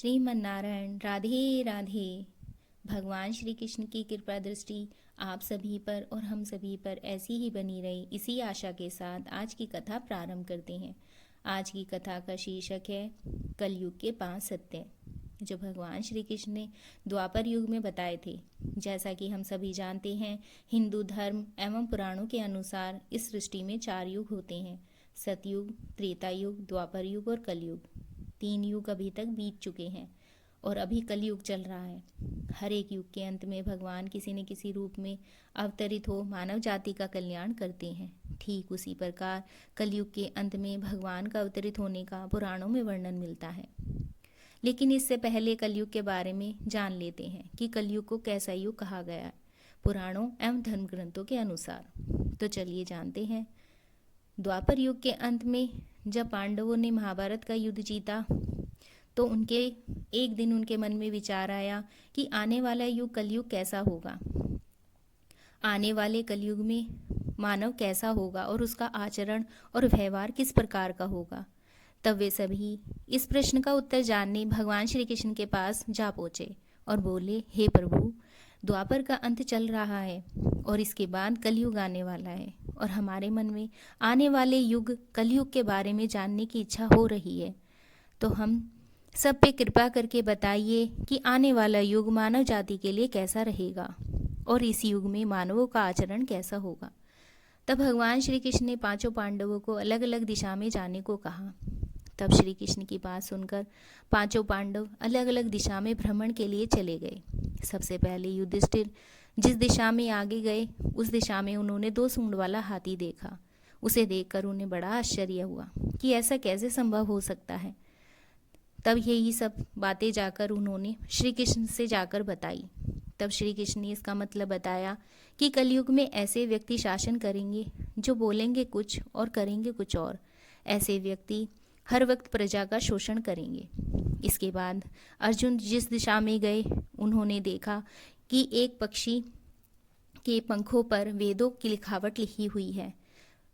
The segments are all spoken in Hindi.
श्रीमन्नारायण राधे राधे। भगवान श्री कृष्ण की कृपा दृष्टि आप सभी पर और हम सभी पर ऐसी ही बनी रही, इसी आशा के साथ आज की कथा प्रारंभ करते हैं। आज की कथा का शीर्षक है कलयुग के 5 सत्य, जो भगवान श्री कृष्ण ने द्वापर युग में बताए थे। जैसा कि हम सभी जानते हैं, हिंदू धर्म एवं पुराणों के अनुसार इस सृष्टि में 4 युग होते हैं: सतयुग, त्रेता युग, द्वापर युग और कलयुग। 3 युग अभी तक बीत चुके हैं और अभी कलयुग चल रहा है। हर एक युग के अंत में भगवान किसी न किसी रूप में अवतरित हो मानव जाति का कल्याण करते हैं। ठीक उसी प्रकार कलयुग के अंत में भगवान का अवतरित होने का पुराणों में वर्णन मिलता है। लेकिन इससे पहले कलयुग के बारे में जान लेते हैं कि कलयुग को कैसा युग कहा गया है पुराणों एवं धर्म ग्रंथों के अनुसार। तो चलिए जानते हैं। द्वापर युग के अंत में जब पांडवों ने महाभारत का युद्ध जीता तो एक दिन उनके मन में विचार आया कि आने वाला युग कलयुग कैसा होगा, आने वाले कलयुग में मानव कैसा होगा और उसका आचरण और व्यवहार किस प्रकार का होगा। तब वे सभी इस प्रश्न का उत्तर जानने भगवान श्री कृष्ण के पास जा पहुँचे और बोले, हे प्रभु, द्वापर का अंत चल रहा है और इसके बाद कलयुग आने वाला है और हमारे मन में आने वाले युग कलयुग के बारे में जानने की इच्छा हो रही है। तो हम सब पे कृपा करके बताइए कि आने वाला युग मानव जाति के लिए कैसा रहेगा और इस युग में मानवों का आचरण कैसा होगा। तब भगवान श्री कृष्ण ने 5 पांडवों को अलग अलग दिशा में जाने को कहा। तब श्री कृष्ण की बात सुनकर 5 पांडव अलग अलग दिशा में भ्रमण के लिए चले गए। सबसे पहले युधिष्ठिर जिस दिशा में आगे गए उस दिशा में उन्होंने 2 सूंड वाला हाथी देखा। उसे देखकर उन्हें बड़ा आश्चर्य हुआ कि ऐसा कैसे संभव हो सकता है। तब यही सब बातें जाकर उन्होंने श्री कृष्ण से जाकर बताई। तब श्री कृष्ण ने इसका मतलब बताया कि कलयुग में ऐसे व्यक्ति शासन करेंगे जो बोलेंगे कुछ और करेंगे कुछ और। ऐसे व्यक्ति हर वक्त प्रजा का शोषण करेंगे। इसके बाद अर्जुन जिस दिशा में गए उन्होंने देखा कि एक पक्षी के पंखों पर वेदों की लिखावट लिखी हुई है।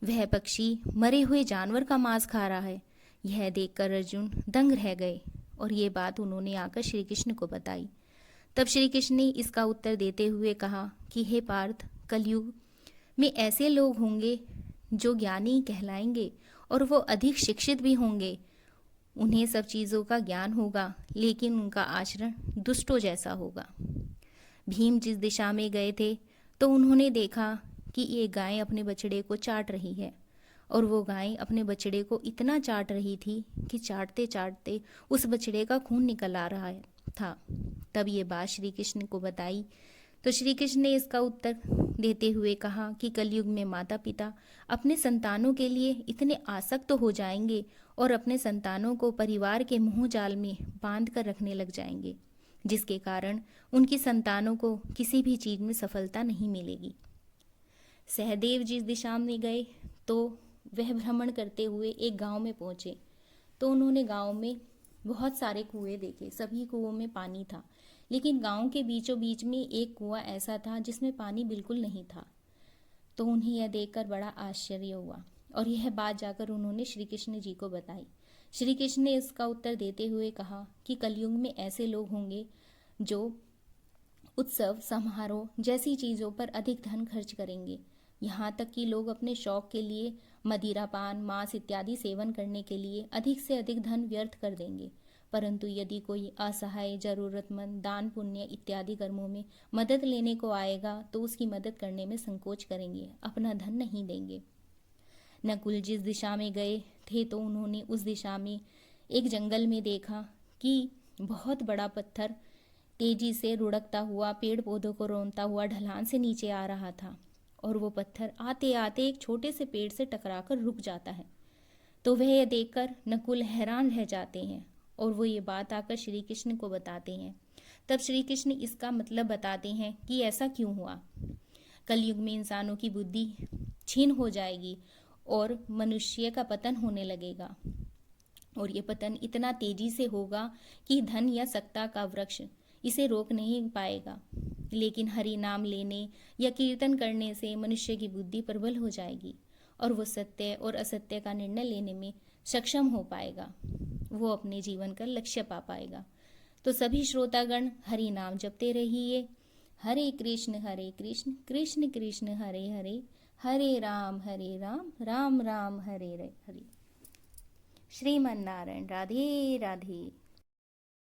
वह पक्षी मरे हुए जानवर का मांस खा रहा है। यह देखकर अर्जुन दंग रह गए और ये बात उन्होंने आकर श्री कृष्ण को बताई। तब श्री कृष्ण ने इसका उत्तर देते हुए कहा कि हे पार्थ, कलयुग में ऐसे लोग होंगे जो ज्ञानी कहलाएंगे और वो अधिक शिक्षित भी होंगे। उन्हें सब चीज़ों का ज्ञान होगा लेकिन उनका आचरण दुष्टों जैसा होगा। भीम जिस दिशा में गए थे तो उन्होंने देखा कि ये गाय अपने बछड़े को चाट रही है और वो गाय अपने बछड़े को इतना चाट रही थी कि चाटते चाटते उस बछड़े का खून निकल आ रहा था। तब ये बात श्री कृष्ण को बताई तो श्री कृष्ण ने इसका उत्तर देते हुए कहा कि कलयुग में माता पिता अपने संतानों के लिए इतने आसक्त हो जाएंगे और अपने संतानों को परिवार के मोह जाल में बांध कर रखने लग जाएंगे, जिसके कारण उनकी संतानों को किसी भी चीज में सफलता नहीं मिलेगी। सहदेव जिस दिशा में गए तो वह भ्रमण करते हुए एक गांव में पहुंचे तो उन्होंने गांव में बहुत सारे कुएं देखे। सभी कुओं में पानी था, लेकिन गांव के बीचों बीच में एक कुआं ऐसा था जिसमें पानी बिल्कुल नहीं था। तो उन्हें यह देखकर बड़ा आश्चर्य हुआ और यह बात जाकर उन्होंने श्री कृष्ण जी को बताई। श्री कृष्ण ने इसका उत्तर देते हुए कहा कि कलयुग में ऐसे लोग होंगे जो उत्सव समारोह जैसी चीज़ों पर अधिक धन खर्च करेंगे। यहाँ तक कि लोग अपने शौक के लिए मदिरा पान मांस इत्यादि सेवन करने के लिए अधिक से अधिक धन व्यर्थ कर देंगे। परंतु यदि कोई असहाय, जरूरतमंद, दान पुण्य इत्यादि कर्मों में मदद लेने को आएगा तो उसकी मदद करने में संकोच करेंगे, अपना धन नहीं देंगे। नकुल जिस दिशा में गए थे तो उन्होंने उस दिशा में एक जंगल में देखा कि बहुत बड़ा पत्थर तेजी से लुढ़कता हुआ पेड़ पौधों को रौंदता हुआ ढलान से नीचे आ रहा था और वो पत्थर आते आते एक छोटे से पेड़ से टकराकर रुक जाता है। तो वह यह देखकर नकुल हैरान रह जाते हैं और वो ये बात आकर श्री कृष्ण को बताते हैं। तब श्री कृष्ण इसका मतलब बताते हैं कि ऐसा क्यों हुआ। कलयुग में इंसानों की बुद्धि क्षीण हो जाएगी और मनुष्य का पतन होने लगेगा और ये पतन इतना तेजी से होगा कि धन या सत्ता का वृक्ष इसे रोक नहीं पाएगा। लेकिन हरि नाम लेने या कीर्तन करने से मनुष्य की बुद्धि प्रबल हो जाएगी और वो सत्य और असत्य का निर्णय लेने में सक्षम हो पाएगा। वो अपने जीवन का लक्ष्य पा पाएगा। तो सभी श्रोतागण हरि नाम जपते रहिए। हरे कृष्ण कृष्ण कृष्ण हरे हरे, हरे राम राम राम हरे हरे। श्रीमन नारायण। राधे राधे।